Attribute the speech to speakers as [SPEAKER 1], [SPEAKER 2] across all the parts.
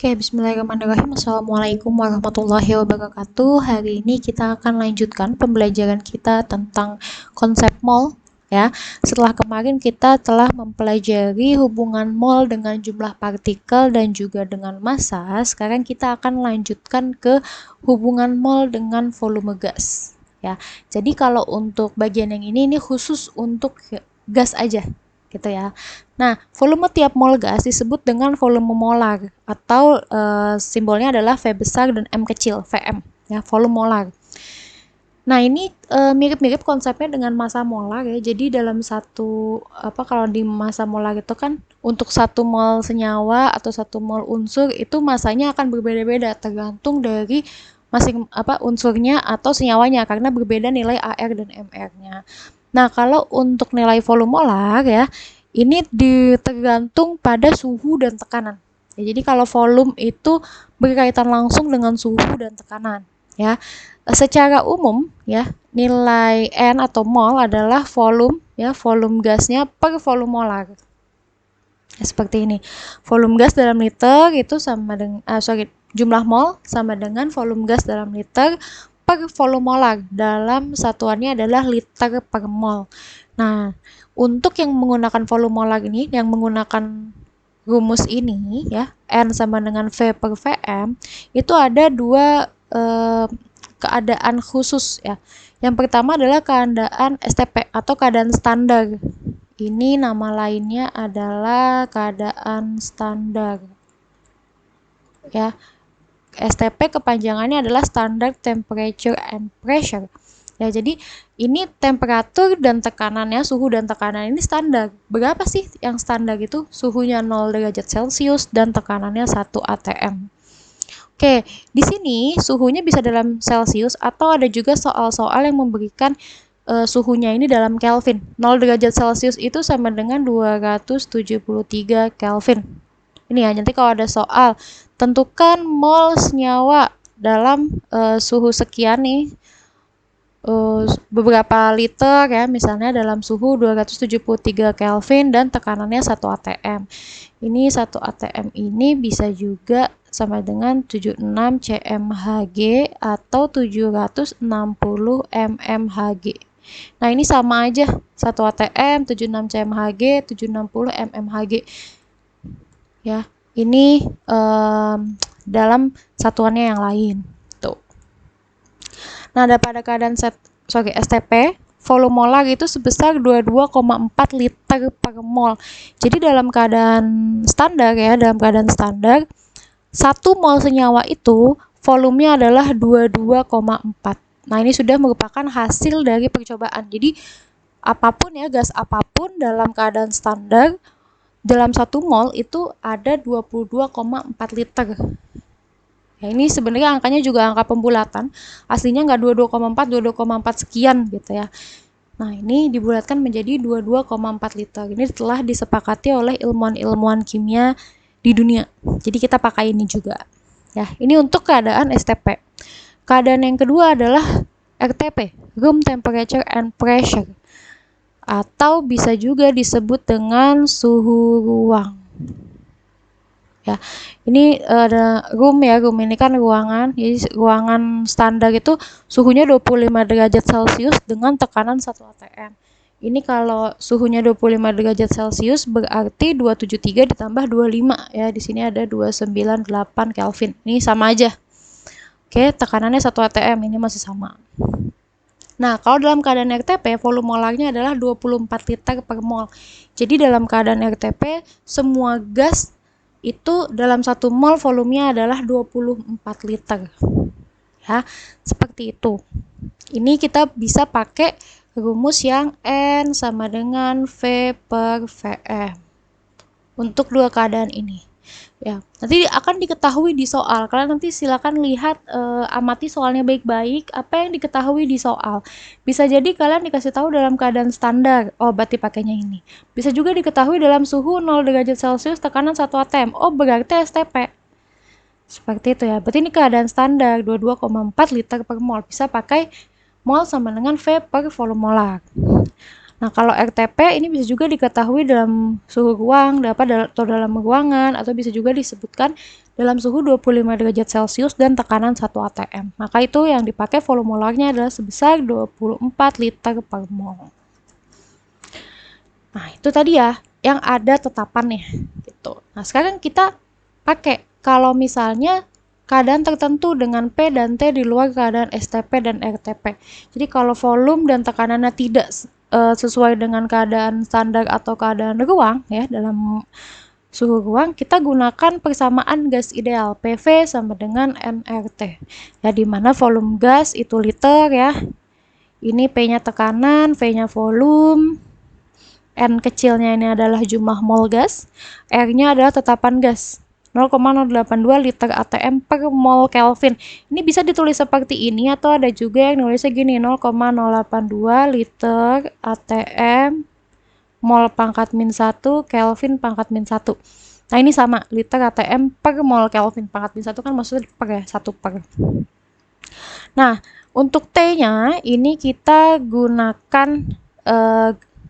[SPEAKER 1] Oke, bismillahirrahmanirrahim. Assalamualaikum warahmatullahi wabarakatuh. Hari ini kita akan lanjutkan pembelajaran kita tentang konsep mol ya. Setelah kemarin kita telah mempelajari hubungan mol dengan jumlah partikel dan juga dengan massa, sekarang kita akan lanjutkan ke hubungan mol dengan volume gas ya. Jadi kalau untuk bagian yang ini khusus untuk gas aja gitu ya. Nah, volume tiap mol gas disebut dengan volume molar atau simbolnya adalah V besar dan M kecil, Vm ya, volume molar. Nah, ini mirip-mirip konsepnya dengan massa molar ya. Jadi dalam satu kalau di massa molar itu kan untuk satu mol senyawa atau satu mol unsur itu massanya akan berbeda-beda tergantung dari unsurnya atau senyawanya karena berbeda nilai AR dan MR-nya. Nah, kalau untuk nilai volume molar ya, ini tergantung pada suhu dan tekanan. Ya, jadi kalau volume itu berkaitan langsung dengan suhu dan tekanan, ya. Secara umum, ya, nilai N atau mol adalah volume, ya, volume gasnya per volume molar. Ya, seperti ini. Volume gas dalam liter itu sama dengan jumlah mol sama dengan volume gas dalam liter per volume molar. Dalam satuannya adalah liter per mol. Nah, untuk yang menggunakan volume molar ini, yang menggunakan rumus ini ya, N sama dengan V per Vm, itu ada dua keadaan khusus ya. Yang pertama adalah keadaan STP atau keadaan standar. Ini nama lainnya adalah keadaan standar. Ya. STP kepanjangannya adalah Standard Temperature and Pressure. Ya, jadi ini temperatur dan tekanannya, suhu dan tekanan ini standar. Berapa sih yang standar itu? Suhunya 0 derajat Celcius dan tekanannya 1 atm. Oke, di sini suhunya bisa dalam Celcius atau ada juga soal-soal yang memberikan suhunya ini dalam Kelvin. 0 derajat Celcius itu sama dengan 273 Kelvin. Ini ya, nanti kalau ada soal, tentukan mol senyawa dalam suhu sekian nih, beberapa liter ya, misalnya dalam suhu 273 Kelvin dan tekanannya 1 atm. Ini 1 atm ini bisa juga sama dengan 76 cmHg atau 760 mmHg. Nah, ini sama aja, 1 atm, 76 cmHg, 760 mmHg. Ya, ini dalam satuannya yang lain. Tuh. Nah, pada keadaan STP, volume molar itu sebesar 22,4 liter per mol. Jadi dalam keadaan standar ya, 1 mol senyawa itu volumenya adalah 22,4. Nah, ini sudah merupakan hasil dari percobaan. Jadi apapun ya, gas apapun dalam keadaan standar, dalam 1 mol itu ada 22,4 liter. Ya, ini sebenarnya angkanya juga angka pembulatan. Aslinya nggak 22,4, 22,4 sekian gitu ya. Nah, ini dibulatkan menjadi 22,4 liter. Ini telah disepakati oleh ilmuwan-ilmuwan kimia di dunia. Jadi kita pakai ini juga. Ya, ini untuk keadaan STP. Keadaan yang kedua adalah RTP, Room Temperature and Pressure. Atau bisa juga disebut dengan suhu ruang. Ya, ini ada room ya, room ini kan ruangan. Jadi ruangan standar itu suhunya 25 derajat Celcius dengan tekanan 1 atm. Ini kalau suhunya 25 derajat Celcius berarti 273 ditambah 25 ya. Di sini ada 298 Kelvin. Ini sama aja. Oke, tekanannya 1 atm, ini masih sama. Nah, kalau dalam keadaan RTP, volume molarnya adalah 24 liter per mol. Jadi dalam keadaan RTP, semua gas itu dalam 1 mol volumenya adalah 24 liter. Ya, seperti itu. Ini kita bisa pakai rumus yang N sama dengan V per Vm. Untuk dua keadaan ini. Ya, nanti akan diketahui di soal. Kalian nanti silakan lihat, amati soalnya baik-baik, apa yang diketahui di soal. Bisa jadi kalian dikasih tahu dalam keadaan standar, oh berarti pakainya ini. Bisa juga diketahui dalam suhu 0 derajat Celcius tekanan 1 atm, oh berarti STP. Seperti itu ya, berarti ini keadaan standar, 22,4 liter per mol. Bisa pakai mol sama dengan V per volume molar. Nah, kalau RTP ini bisa juga diketahui dalam suhu ruang, atau dalam ruangan, atau bisa juga disebutkan dalam suhu 25 derajat Celcius dan tekanan 1 atm. Maka itu yang dipakai volume molarnya adalah sebesar 24 liter per mol. Nah, itu tadi ya yang ada tetapannya gitu. Nah, sekarang kita pakai kalau misalnya keadaan tertentu dengan P dan T di luar keadaan STP dan RTP. Jadi kalau volume dan tekanannya tidak sesuai dengan keadaan standar atau keadaan ruang ya, dalam suhu ruang kita gunakan persamaan gas ideal PV sama dengan nRT. Ya, di mana volume gas itu liter ya. Ini P-nya tekanan, V-nya volume, N kecilnya ini adalah jumlah mol gas, R-nya adalah tetapan gas. 0,082 liter ATM per mol Kelvin. Ini bisa ditulis seperti ini atau ada juga yang nulisnya gini, 0,082 liter ATM mol pangkat min 1 Kelvin pangkat min 1. Nah, ini sama, liter ATM per mol Kelvin pangkat min 1 kan maksudnya per ya, 1 per. Nah, untuk T-nya ini kita gunakan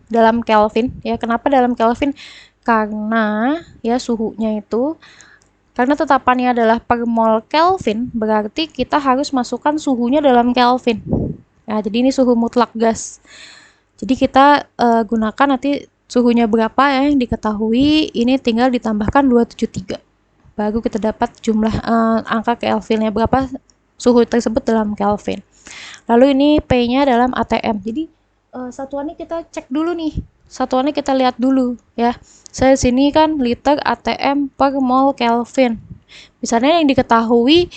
[SPEAKER 1] dalam Kelvin ya. Kenapa dalam Kelvin? Karena ya suhunya itu, karena tetapannya adalah per mol Kelvin, berarti kita harus masukkan suhunya dalam Kelvin. Ya, jadi ini suhu mutlak gas. Jadi kita gunakan nanti suhunya berapa ya yang diketahui, ini tinggal ditambahkan 273. Baru kita dapat jumlah angka Kelvinnya berapa suhu tersebut dalam Kelvin. Lalu ini P-nya dalam ATM. Jadi satuannya kita cek dulu nih. Satuannya kita lihat dulu ya. Saya sini kan liter ATM per mol Kelvin. Misalnya yang diketahui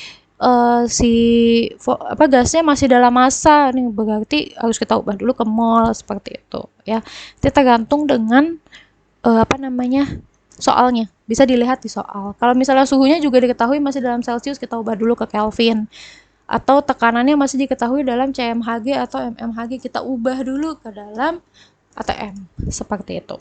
[SPEAKER 1] gasnya masih dalam massa, nih berarti harus kita ubah dulu ke mol seperti itu ya. Itu tergantung dengan soalnya. Bisa dilihat di soal. Kalau misalnya suhunya juga diketahui masih dalam Celcius, kita ubah dulu ke Kelvin. Atau tekanannya masih diketahui dalam CMHG atau MMHG, kita ubah dulu ke dalam ATM seperti itu.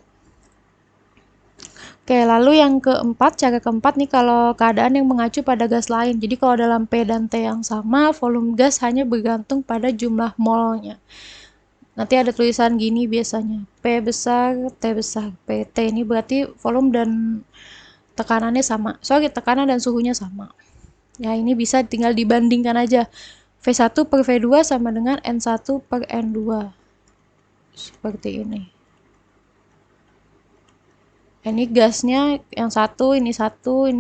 [SPEAKER 1] Oke, lalu yang keempat, cara keempat nih kalau keadaan yang mengacu pada gas lain. Jadi kalau dalam P dan T yang sama, volume gas hanya bergantung pada jumlah molnya. Nanti ada tulisan gini biasanya, P besar, T besar, PT. Ini berarti volume dan tekanannya sama. Tekanan dan suhunya sama. Ya, ini bisa tinggal dibandingkan aja. V1 per V2 sama dengan N1 per N2. Seperti ini. Ini gasnya yang satu, ini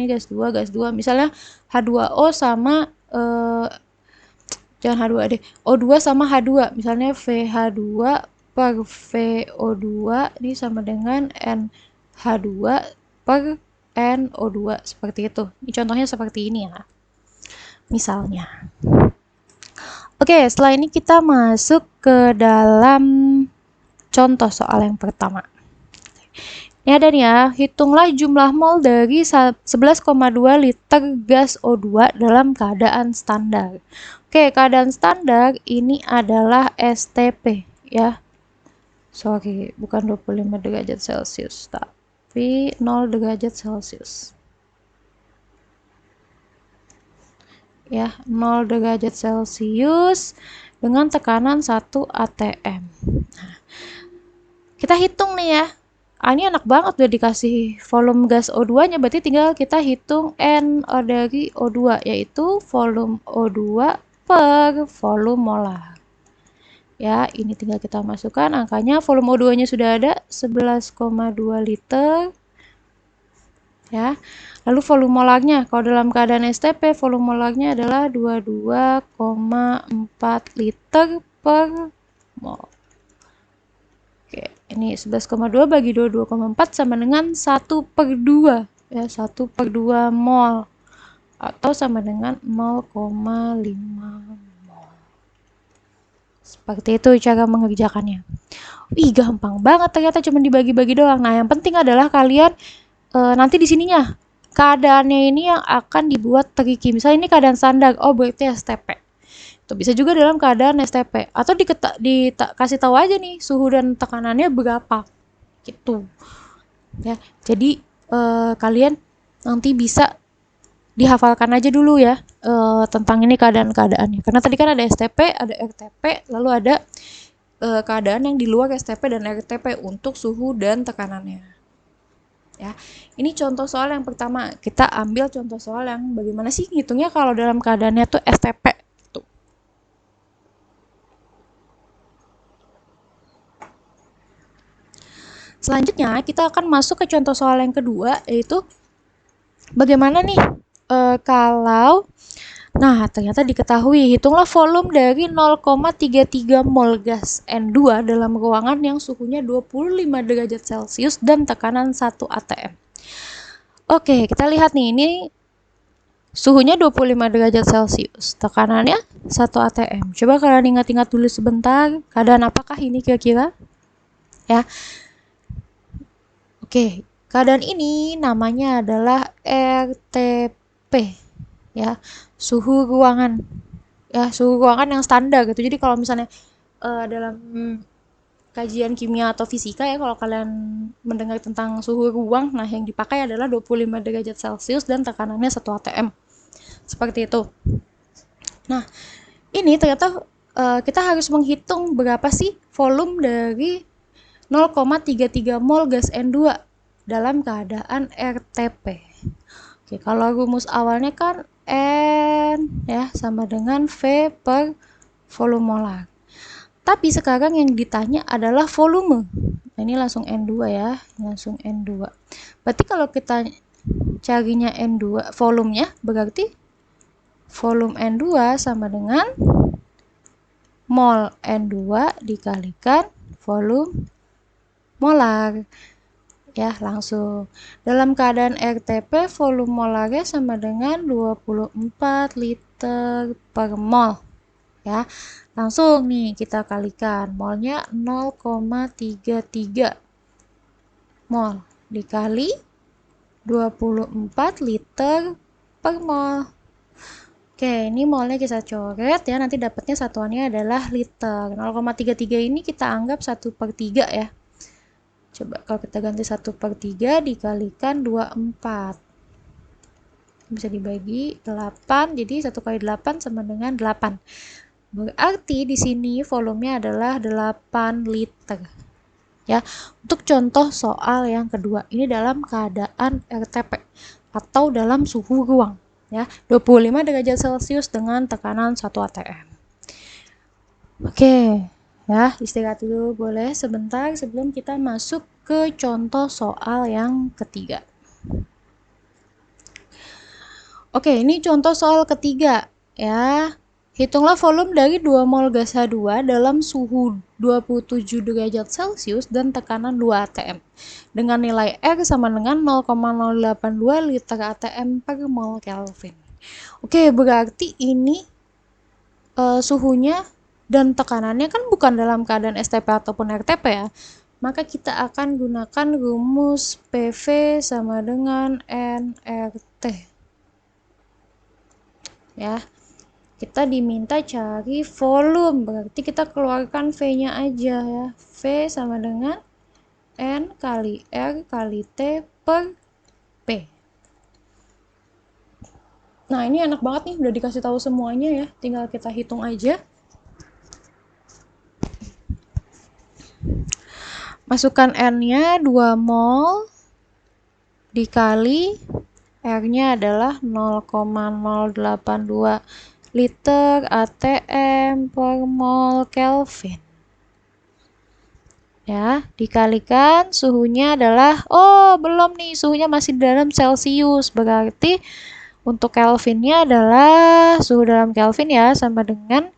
[SPEAKER 1] gas 2. Misalnya H2O sama jangan H2 deh, O2 sama H2. Misalnya VH2 per VO2 ini sama dengan NH2 per NO2 seperti itu. Ini contohnya seperti ini ya. Misalnya. Oke, setelah ini kita masuk ke dalam contoh soal yang pertama. Ini ada nih ya, hitunglah jumlah mol dari 11,2 liter gas O2 dalam keadaan standar. Oke, keadaan standar ini adalah STP ya. Sorry, bukan 25 derajat Celcius, tapi 0 derajat Celcius. Ya, 0 derajat Celcius dengan tekanan 1 atm. Nah, kita hitung nih ya. Ini enak banget udah dikasih volume gas O2-nya, berarti tinggal kita hitung N dari O2, yaitu volume O2 per volume molar. Ya, ini tinggal kita masukkan angkanya. Volume O2-nya sudah ada 11,2 liter. Ya. Lalu volume molarnya, kalau dalam keadaan STP, volume molarnya adalah 22,4 liter per mol. Oke, ini 11,2 bagi 22,4 sama dengan 1/2. Ya, 1/2 mol. Atau sama dengan 0,5 mol. Seperti itu cara mengerjakannya. Wih, gampang banget ternyata, cuma dibagi-bagi doang. Nah, yang penting adalah kalian nanti di sininya keadaannya ini yang akan dibuat tricky. Misalnya ini keadaan standar, oh berarti STP. Itu bisa juga dalam keadaan STP atau dikasih tahu aja nih suhu dan tekanannya berapa gitu. Ya, jadi kalian nanti bisa dihafalkan aja dulu ya tentang ini keadaan-keadaannya. Karena tadi kan ada STP, ada RTP, lalu ada keadaan yang di luar STP dan RTP untuk suhu dan tekanannya. Ya, ini contoh soal yang pertama. Kita ambil contoh soal yang bagaimana sih ngitungnya kalau dalam keadaannya tuh STP. Tuh. Selanjutnya kita akan masuk ke contoh soal yang kedua, yaitu bagaimana nih kalau ternyata diketahui, hitunglah volume dari 0,33 mol gas N2 dalam ruangan yang suhunya 25 derajat Celcius dan tekanan 1 atm. Oke, kita lihat nih, ini suhunya 25 derajat Celcius, tekanannya 1 atm. Coba kalian ingat-ingat dulu sebentar, keadaan apakah ini kira-kira? Ya. Oke, keadaan ini namanya adalah RTP. Ya, suhu ruangan. Ya, suhu ruangan yang standar gitu. Jadi kalau misalnya dalam kajian kimia atau fisika ya, kalau kalian mendengar tentang suhu ruang, nah yang dipakai adalah 25 derajat Celcius dan tekanannya 1 atm. Seperti itu. Nah, ini ternyata kita harus menghitung berapa sih volume dari 0,33 mol gas N2 dalam keadaan RTP. Oke, kalau rumus awalnya kan N ya sama dengan V per volume molar. Tapi sekarang yang ditanya adalah volume. Nah, ini langsung N2 ya, langsung N2. Berarti kalau kita carinya N2 volumenya, berarti volume N2 sama dengan mol N2 dikalikan volume molar. Ya, langsung. Dalam keadaan RTP, volume molarnya sama dengan 24 liter per mol. Ya, langsung nih kita kalikan. Molnya 0,33 mol dikali 24 liter per mol. Oke, ini molnya kita coret ya, nanti dapatnya satuannya adalah liter. 0,33 ini kita anggap 1/3 ya. Coba kalau kita ganti 1/3 dikalikan 24. Bisa dibagi 8, jadi 1 kali 8 sama dengan 8. Berarti di sini volumenya adalah 8 liter. Ya, untuk contoh soal yang kedua, ini dalam keadaan RTP atau dalam suhu ruang, ya, 25 derajat Celcius dengan tekanan 1 atm. Oke. Ya, istirahat dulu boleh sebentar sebelum kita masuk ke contoh soal yang ketiga. Oke, ini contoh soal ketiga ya. Hitunglah volume dari 2 mol gas H2 dalam suhu 27 derajat Celcius dan tekanan 2 atm dengan nilai R sama dengan 0,082 liter atm per mol Kelvin. Oke, berarti ini suhunya dan tekanannya kan bukan dalam keadaan STP ataupun RTP ya, maka kita akan gunakan rumus PV sama dengan nRT. Ya, kita diminta cari volume, berarti kita keluarkan V-nya aja ya. V sama dengan N kali R kali T per P. Nah, ini enak banget nih, udah dikasih tahu semuanya ya, tinggal kita hitung aja. Masukkan N-nya 2 mol dikali R-nya adalah 0,082 liter atm per mol Kelvin. Ya, dikalikan suhunya adalah, belum nih, suhunya masih dalam Celcius. Berarti untuk Kelvinnya adalah suhu dalam Kelvin ya, sama dengan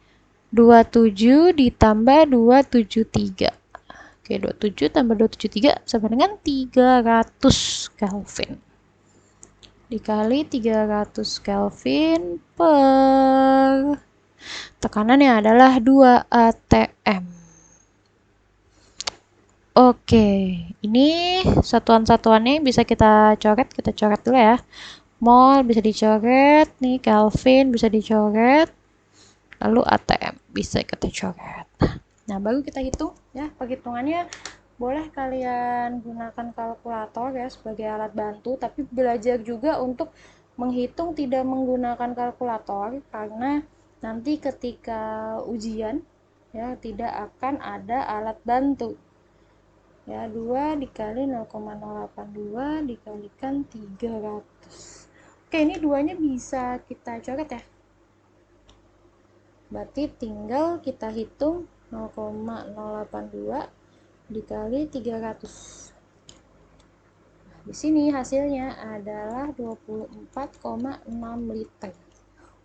[SPEAKER 1] 27 ditambah 273. Oke, 27 tambah 273 sama dengan 300 Kelvin. Dikali 300 Kelvin per tekanannya adalah 2 atm. Oke, ini satuan-satuannya bisa kita coret dulu ya. Mol bisa dicoret, nih Kelvin bisa dicoret, lalu atm bisa kita coret. Nah, baru kita hitung ya. Perhitungannya boleh kalian gunakan kalkulator ya sebagai alat bantu, tapi belajar juga untuk menghitung tidak menggunakan kalkulator, karena nanti ketika ujian ya, tidak akan ada alat bantu. Ya, 2 dikali 0,082 dikalikan 300. Oke, ini duanya bisa kita coret ya. Berarti tinggal kita hitung 0,082 dikali 300. Di sini hasilnya adalah 24,6 liter.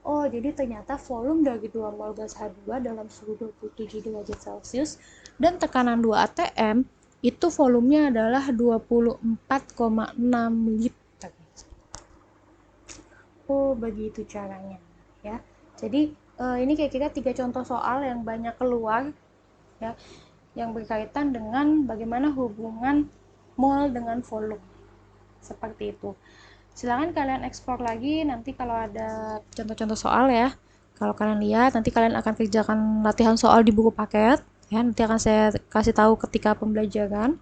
[SPEAKER 1] Oh, jadi ternyata volume dari 2 mol gas H2 dalam suhu 27 derajat Celcius dan tekanan 2 atm itu volumenya adalah 24,6 liter. Oh, begitu caranya ya. Jadi ini kira-kira 3 contoh soal yang banyak keluar ya, yang berkaitan dengan bagaimana hubungan mol dengan volume. Seperti itu. Silahkan kalian eksplor lagi nanti kalau ada contoh-contoh soal ya. Kalau kalian lihat nanti kalian akan kerjakan latihan soal di buku paket ya, nanti akan saya kasih tahu ketika pembelajaran.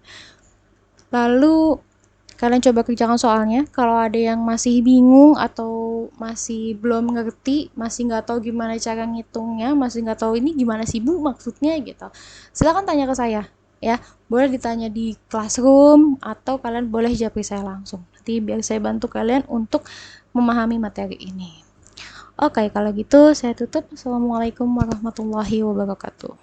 [SPEAKER 1] Lalu kalian coba kerjakan soalnya. Kalau ada yang masih bingung atau masih belum ngerti, masih nggak tahu gimana cara ngitungnya, masih nggak tahu ini gimana sih Bu maksudnya gitu, silahkan tanya ke saya ya. Boleh ditanya di classroom atau kalian boleh japri saya langsung, nanti biar saya bantu kalian untuk memahami materi ini. Oke, kalau gitu saya tutup. Assalamualaikum warahmatullahi wabarakatuh.